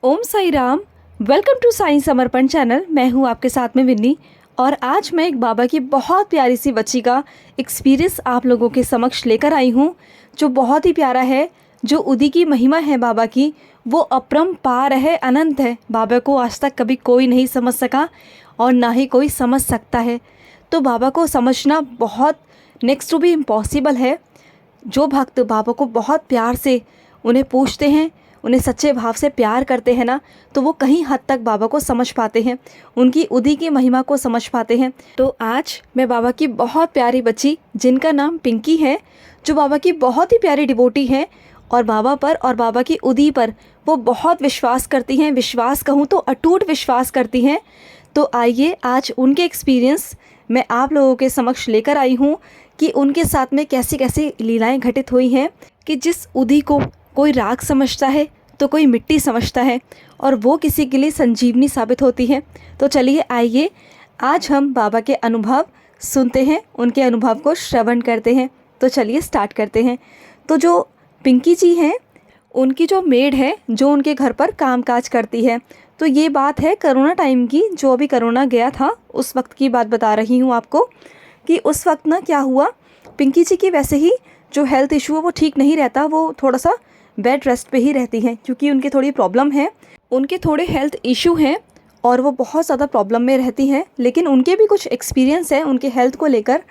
Om Sai Ram. Welcome to Sai Samarpan channel. मैं हूँ आपके साथ में विन्नी और आज मैं एक बाबा की बहुत प्यारी सी बच्ची का एक्सपीरियंस आप लोगों के समक्ष लेकर आई हूँ, जो बहुत ही प्यारा है। जो उदी की महिमा है बाबा की, वो अपरंपार है, अनंत है। बाबा को आज तक कभी कोई नहीं समझ सका और ना ही कोई समझ सकता है। तो बाबा को समझना बहुत नेक्स्ट टू भी इम्पॉसिबल है। जो भक्त बाबा को बहुत प्यार से उन्हें पूछते हैं, उन्हें सच्चे भाव से प्यार करते हैं ना, तो वो कहीं हद तक बाबा को समझ पाते हैं, उनकी उदी की महिमा को समझ पाते हैं। तो आज मैं बाबा की बहुत प्यारी बच्ची, जिनका नाम पिंकी है, जो बाबा की बहुत ही प्यारी डिवोटी है और बाबा पर और बाबा की उदी पर वो बहुत विश्वास करती हैं। विश्वास कहूँ तो अटूट विश्वास करती हैं। तो आइए आज उनके एक्सपीरियंस मैं आप लोगों के समक्ष लेकर आई हूँ कि उनके साथ में कैसी कैसी लीलाएं घटित हुई हैं कि जिस उदी को कोई राख समझता है तो कोई मिट्टी समझता है और वो किसी के लिए संजीवनी साबित होती है। तो चलिए आइए आज हम बाबा के अनुभव सुनते हैं, उनके अनुभव को श्रवण करते हैं। तो चलिए स्टार्ट करते हैं। तो जो पिंकी जी हैं, उनकी जो मेड है जो उनके घर पर कामकाज करती है, तो ये बात है कोरोना टाइम की, जो अभी कोरोना गया था उस वक्त की बात बता रही हूँ आपको कि उस वक्त ना क्या हुआ, पिंकी जी की वैसे ही जो हेल्थ इशू है वो ठीक नहीं रहता, वो थोड़ा सा बेड रेस्ट पे ही रहती हैं क्योंकि उनकी थोड़ी प्रॉब्लम है, उनके थोड़े हेल्थ इशू हैं और वो बहुत ज़्यादा प्रॉब्लम में रहती हैं। लेकिन उनके भी कुछ एक्सपीरियंस है उनके हेल्थ को लेकर,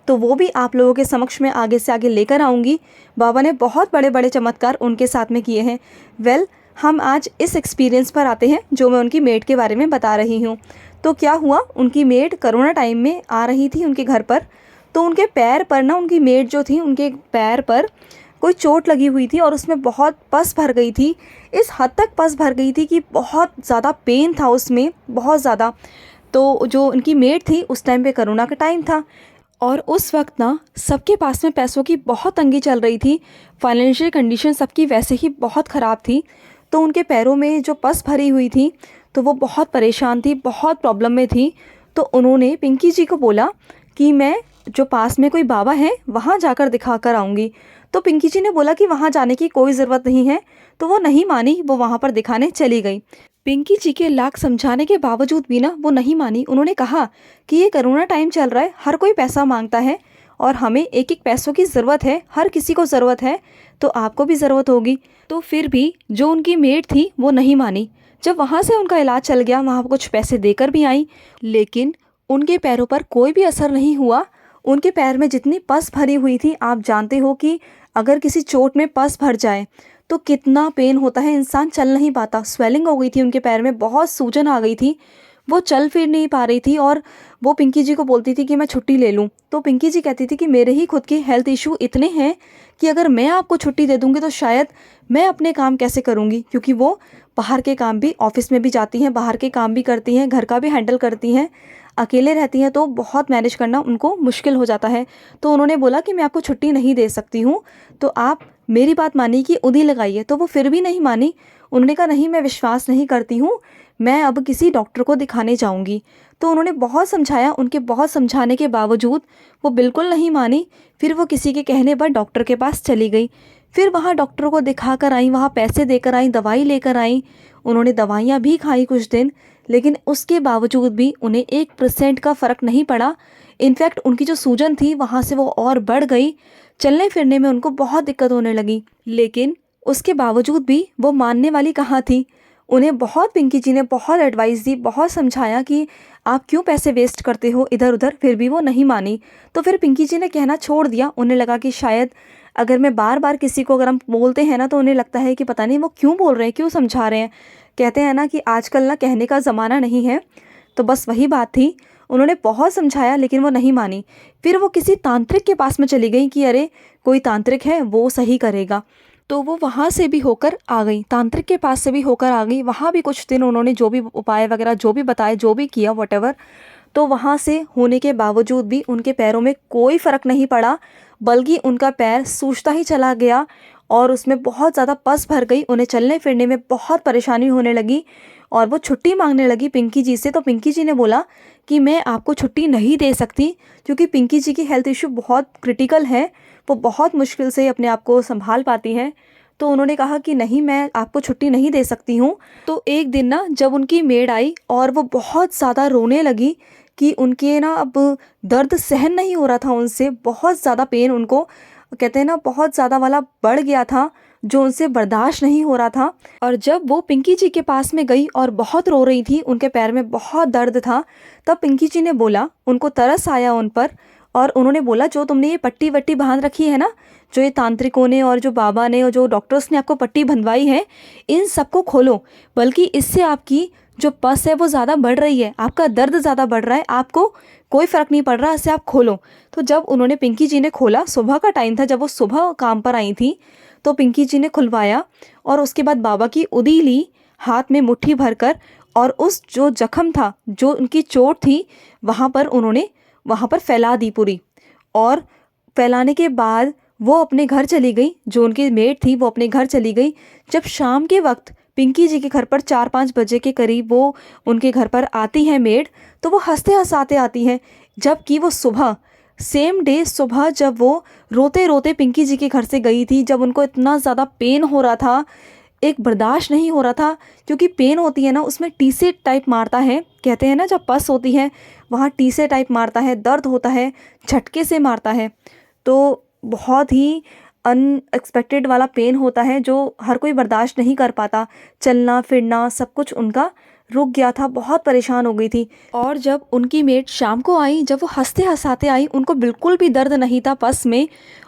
तो वो भी आप लोगों के समक्ष में आगे से आगे लेकर आऊँगी। बाबा ने बहुत बड़े बड़े चमत्कार उनके साथ में किए हैं। हम आज इस एक्सपीरियंस पर आते हैं जो मैं उनकी मेड के बारे में बता रही हूँ। तो क्या हुआ, उनकी मेड कोरोना टाइम में आ रही थी उनके घर पर, तो उनके पैर पर ना, उनकी मेड जो थी उनके पैर पर कोई चोट लगी हुई थी और उसमें बहुत पस भर गई थी। इस हद तक पस भर गई थी कि बहुत ज़्यादा पेन था उसमें, बहुत ज़्यादा। तो जो उनकी मेड थी, उस टाइम पे कोरोना का टाइम था और उस वक्त ना सबके पास में पैसों की बहुत तंगी चल रही थी। फाइनेंशियल कंडीशन सबकी वैसे ही बहुत ख़राब थी। तो उनके पैरों में जो पस भरी हुई थी तो वो बहुत परेशान थी, बहुत प्रॉब्लम में थी। तो उन्होंने पिंकी जी को बोला कि मैं जो पास में कोई बाबा है वहाँ जाकर दिखा कर आऊँगी। तो पिंकी जी ने बोला कि वहाँ जाने की कोई ज़रूरत नहीं है। तो वो नहीं मानी, वो वहाँ पर दिखाने चली गई। पिंकी जी के लाख समझाने के बावजूद भी ना वो नहीं मानी। उन्होंने कहा कि ये कोरोना टाइम चल रहा है, हर कोई पैसा मांगता है और हमें एक एक पैसों की ज़रूरत है, हर किसी को ज़रूरत है, तो आपको भी ज़रूरत होगी। तो फिर भी जो उनकी मेड थी वो नहीं मानी। जब वहाँ से उनका इलाज चल गया, वहाँ कुछ पैसे देकर भी आई, लेकिन उनके पैरों पर कोई भी असर नहीं हुआ। उनके पैर में जितनी पस भरी हुई थी, आप जानते हो कि अगर किसी चोट में पस भर जाए तो कितना पेन होता है, इंसान चल नहीं पाता। स्वेलिंग हो गई थी उनके पैर में, बहुत सूजन आ गई थी, वो चल फिर नहीं पा रही थी और वो पिंकी जी को बोलती थी कि मैं छुट्टी ले लूँ। तो पिंकी जी कहती थी कि मेरे ही खुद के हेल्थ इशू इतने हैं कि अगर मैं आपको छुट्टी दे दूँगी तो शायद मैं अपने काम कैसे करूँगी, क्योंकि वो बाहर के काम भी, ऑफिस में भी जाती हैं, बाहर के काम भी करती हैं, घर का भी हैंडल करती हैं, अकेले रहती हैं, तो बहुत मैनेज करना उनको मुश्किल हो जाता है। तो उन्होंने बोला कि मैं आपको छुट्टी नहीं दे सकती हूँ, तो आप मेरी बात मानिए कि उदी लगाइए। तो वो फिर भी नहीं मानी। उन्होंने कहा नहीं, मैं विश्वास नहीं करती हूँ, मैं अब किसी डॉक्टर को दिखाने जाऊँगी। तो उन्होंने बहुत समझाया, उनके बहुत समझाने के बावजूद वो बिल्कुल नहीं मानी। फिर वो किसी के कहने पर डॉक्टर के पास चली गई। फिर वहाँ डॉक्टर को दिखा कर आई, वहाँ पैसे देकर आई, दवाई लेकर आई। उन्होंने दवाइयाँ भी खाई कुछ दिन, लेकिन उसके बावजूद भी उन्हें 1% का फ़र्क नहीं पड़ा। इनफैक्ट उनकी जो सूजन थी वहाँ से वो और बढ़ गई, चलने फिरने में उनको बहुत दिक्कत होने लगी। लेकिन उसके बावजूद भी वो मानने वाली कहाँ थी। उन्हें बहुत पिंकी जी ने बहुत एडवाइस दी, बहुत समझाया कि आप क्यों पैसे वेस्ट करते हो इधर उधर, फिर भी वो नहीं मानी। तो फिर पिंकी जी ने कहना छोड़ दिया। उन्हें लगा कि शायद अगर मैं बार बार किसी को अगर हम बोलते हैं ना, तो उन्हें लगता है कि पता नहीं वो क्यों बोल रहे हैं, क्यों समझा रहे हैं। कहते हैं ना कि आजकल ना कहने का ज़माना नहीं है। तो बस वही बात थी, उन्होंने बहुत समझाया लेकिन वो नहीं मानी। फिर वो किसी तांत्रिक के पास में चली गई कि अरे कोई तांत्रिक है, वो सही करेगा। तो वो वहाँ से भी होकर आ गई, तांत्रिक के पास से भी होकर आ गई। वहाँ भी कुछ दिन उन्होंने जो भी उपाय वगैरह जो भी बताए, जो भी किया वॉटेवर, तो वहाँ से होने के बावजूद भी उनके पैरों में कोई फ़र्क नहीं पड़ा, बल्कि उनका पैर सूजता ही चला गया और उसमें बहुत ज़्यादा पस भर गई। उन्हें चलने फिरने में बहुत परेशानी होने लगी और वो छुट्टी मांगने लगी पिंकी जी से। तो पिंकी जी ने बोला कि मैं आपको छुट्टी नहीं दे सकती, क्योंकि पिंकी जी की हेल्थ इशू बहुत क्रिटिकल है, वो बहुत मुश्किल से अपने आप को संभाल पाती हैं। तो उन्होंने कहा कि नहीं, मैं आपको छुट्टी नहीं दे सकती हूँ। तो एक दिन ना जब उनकी मेड आई और वो बहुत ज़्यादा रोने लगी कि उनके ना अब दर्द सहन नहीं हो रहा था उनसे, बहुत ज़्यादा पेन उनको, कहते हैं ना, बहुत ज़्यादा वाला बढ़ गया था जो उनसे बर्दाश्त नहीं हो रहा था। और जब वो पिंकी जी के पास में गई और बहुत रो रही थी, उनके पैर में बहुत दर्द था, तब पिंकी जी ने बोला, उनको तरस आया उन पर, और उन्होंने बोला जो तुमने ये पट्टी वट्टी बांध रखी है ना, जो ये तांत्रिकों ने और जो बाबा ने और जो डॉक्टर्स ने आपको पट्टी बंधवाई है, इन सबको खोलो, बल्कि इससे आपकी जो पस है वो ज़्यादा बढ़ रही है, आपका दर्द ज़्यादा बढ़ रहा है, आपको कोई फ़र्क नहीं पड़ रहा, इसे आप खोलो। तो जब उन्होंने, पिंकी जी ने खोला, सुबह का टाइम था, जब वो सुबह काम पर आई थी, तो पिंकी जी ने खुलवाया और उसके बाद बाबा की उदी ली हाथ में मुट्ठी भरकर, और उस जो जख्म था, जो उनकी चोट थी, वहाँ पर उन्होंने वहाँ पर फैला दी पूरी। और फैलाने के बाद वो अपने घर चली गई, जो उनकी मेड थी वो अपने घर चली गई। जब शाम के वक्त पिंकी जी के घर पर 4-5 बजे के करीब वो उनके घर पर आती है मेड, तो वो हंसते हंसाते आती है, जबकि वो सुबह, सेम डे सुबह, जब वो रोते रोते पिंकी जी के घर से गई थी, जब उनको इतना ज़्यादा पेन हो रहा था, एक बर्दाश्त नहीं हो रहा था, क्योंकि पेन होती है ना उसमें टीसे टाइप मारता है, कहते हैं ना जब पस होती है वहाँ टीसे टाइप मारता है, दर्द होता है, झटके से मारता है, तो बहुत ही अनएक्सपेक्टेड वाला पेन होता है जो हर कोई बर्दाश्त नहीं कर पाता। चलना फिरना सब कुछ उनका रुक गया था, बहुत परेशान हो गई थी। और जब उनकी मेड शाम को आई, जब वो हंसते हंसाते आई, उनको बिल्कुल भी दर्द नहीं था पस में,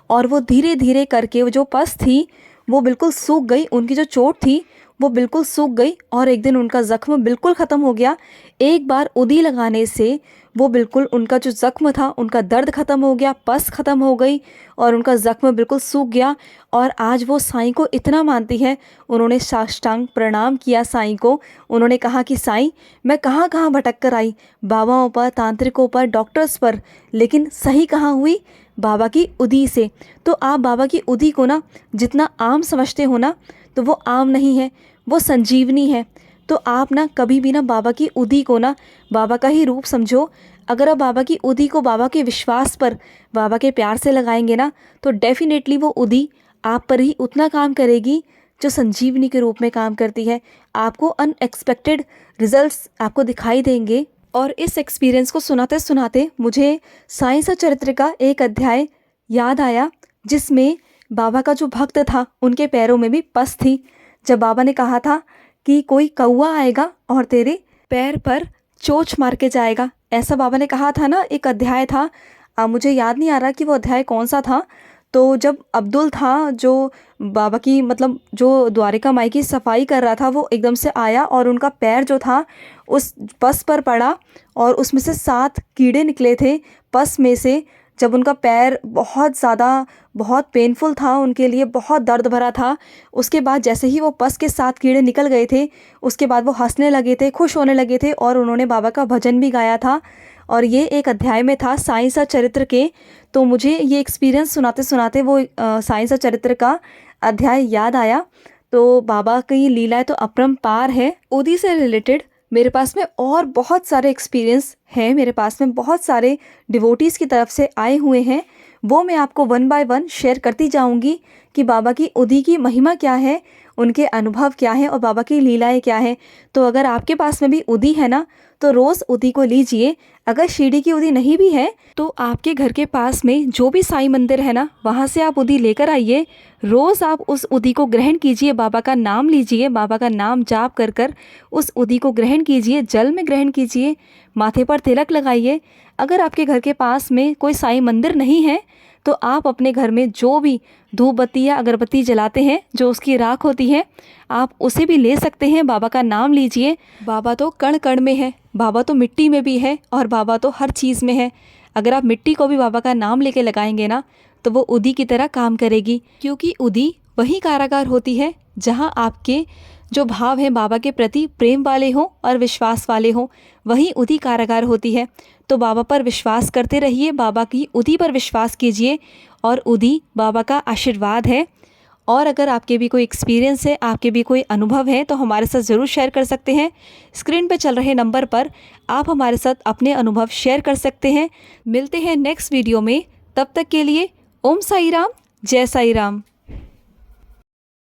और वो धीरे धीरे करके वो जो पस थी वो बिल्कुल सूख गई, उनकी जो चोट थी वो बिल्कुल सूख गई, और एक दिन उनका ज़ख्म बिल्कुल ख़त्म हो गया। एक बार उदी लगाने से वो बिल्कुल, उनका जो ज़ख्म था, उनका दर्द ख़त्म हो गया, पस ख़त्म हो गई, और उनका ज़ख्म बिल्कुल सूख गया। और आज वो साईं को इतना मानती है, उन्होंने साष्टांग प्रणाम किया साईं को। उन्होंने कहा कि साईं, मैं कहाँ कहाँ भटक कर आई, बाबाओं पर, तांत्रिकों पर, डॉक्टर्स पर, लेकिन सही कहाँ हुई, बाबा की उदी से। तो आप बाबा की उदी को ना जितना आम समझते हो ना, तो वो आम नहीं है, वो संजीवनी है। तो आप ना कभी भी ना बाबा की उदी को ना बाबा का ही रूप समझो। अगर आप बाबा की उदी को बाबा के विश्वास पर, बाबा के प्यार से लगाएंगे ना, तो डेफिनेटली वो उदी आप पर ही उतना काम करेगी जो संजीवनी के रूप में काम करती है। आपको अनएक्सपेक्टेड रिजल्ट्स आपको दिखाई देंगे। और इस एक्सपीरियंस को सुनाते सुनाते मुझे साईं सचरित्र का एक अध्याय याद आया, जिसमें बाबा का जो भक्त था उनके पैरों में भी पस थी। जब बाबा ने कहा था कि कोई कौआ आएगा और तेरे पैर पर चोंच मार के जाएगा, ऐसा बाबा ने कहा था ना, एक अध्याय था। मुझे याद नहीं आ रहा कि वो अध्याय कौन सा था। तो जब अब्दुल था, जो बाबा की, मतलब जो द्वारिका माई की सफाई कर रहा था, वो एकदम से आया और उनका पैर जो था उस पस पर पड़ा, और उसमें से 7 कीड़े निकले थे पस में से। जब उनका पैर बहुत ज़्यादा, बहुत पेनफुल था उनके लिए, बहुत दर्द भरा था। उसके बाद जैसे ही वो पस के 7 कीड़े निकल गए थे, उसके बाद वो हंसने लगे थे, खुश होने लगे थे, और उन्होंने बाबा का भजन भी गाया था। और ये एक अध्याय में था साईं सचरित्र के। तो मुझे ये एक्सपीरियंस सुनाते सुनाते वो साईं सचरित्र का अध्याय याद आया। तो बाबा की लीलाएं तो अपरंपार है। उदी से रिलेटेड मेरे पास में और बहुत सारे एक्सपीरियंस हैं, मेरे पास में बहुत सारे डिवोटीज़ की तरफ से आए हुए हैं, वो मैं आपको 1 बाय 1 शेयर करती जाऊंगी कि बाबा की उदी की महिमा क्या है, उनके अनुभव क्या है, और बाबा की लीलाएं क्या है। तो अगर आपके पास में भी उदी है ना, तो रोज़ उदी को लीजिए। अगर शिरडी की उदी नहीं भी है, तो आपके घर के पास में जो भी साईं मंदिर है ना, वहाँ से आप उदी लेकर आइए। रोज़ आप उस उदी को ग्रहण कीजिए, बाबा का नाम लीजिए, बाबा का नाम जाप कर कर उस उदी को ग्रहण कीजिए, जल में ग्रहण कीजिए, माथे पर तिलक लगाइए। अगर आपके घर के पास में कोई साईं मंदिर नहीं है, तो आप अपने घर में जो भी धूप बत्ती या अगरबत्ती जलाते हैं, जो उसकी राख होती है, आप उसे भी ले सकते हैं। बाबा का नाम लीजिए। बाबा तो कण कण में है, बाबा तो मिट्टी में भी है, और बाबा तो हर चीज़ में है। अगर आप मिट्टी को भी बाबा का नाम लेके लगाएंगे ना, तो वो उदी की तरह काम करेगी, क्योंकि उदी वही कारागार होती है जहाँ आपके जो भाव हैं बाबा के प्रति प्रेम वाले हों और विश्वास वाले हों, वही उदी कारागार होती है। तो बाबा पर विश्वास करते रहिए, बाबा की उदी पर विश्वास कीजिए, और उदी बाबा का आशीर्वाद है। और अगर आपके भी कोई एक्सपीरियंस है, आपके भी कोई अनुभव है, तो हमारे साथ ज़रूर शेयर कर सकते हैं। स्क्रीन पे चल रहे नंबर पर आप हमारे साथ अपने अनुभव शेयर कर सकते हैं। मिलते हैं नेक्स्ट वीडियो में, तब तक के लिए ओम साई राम, जय साई राम।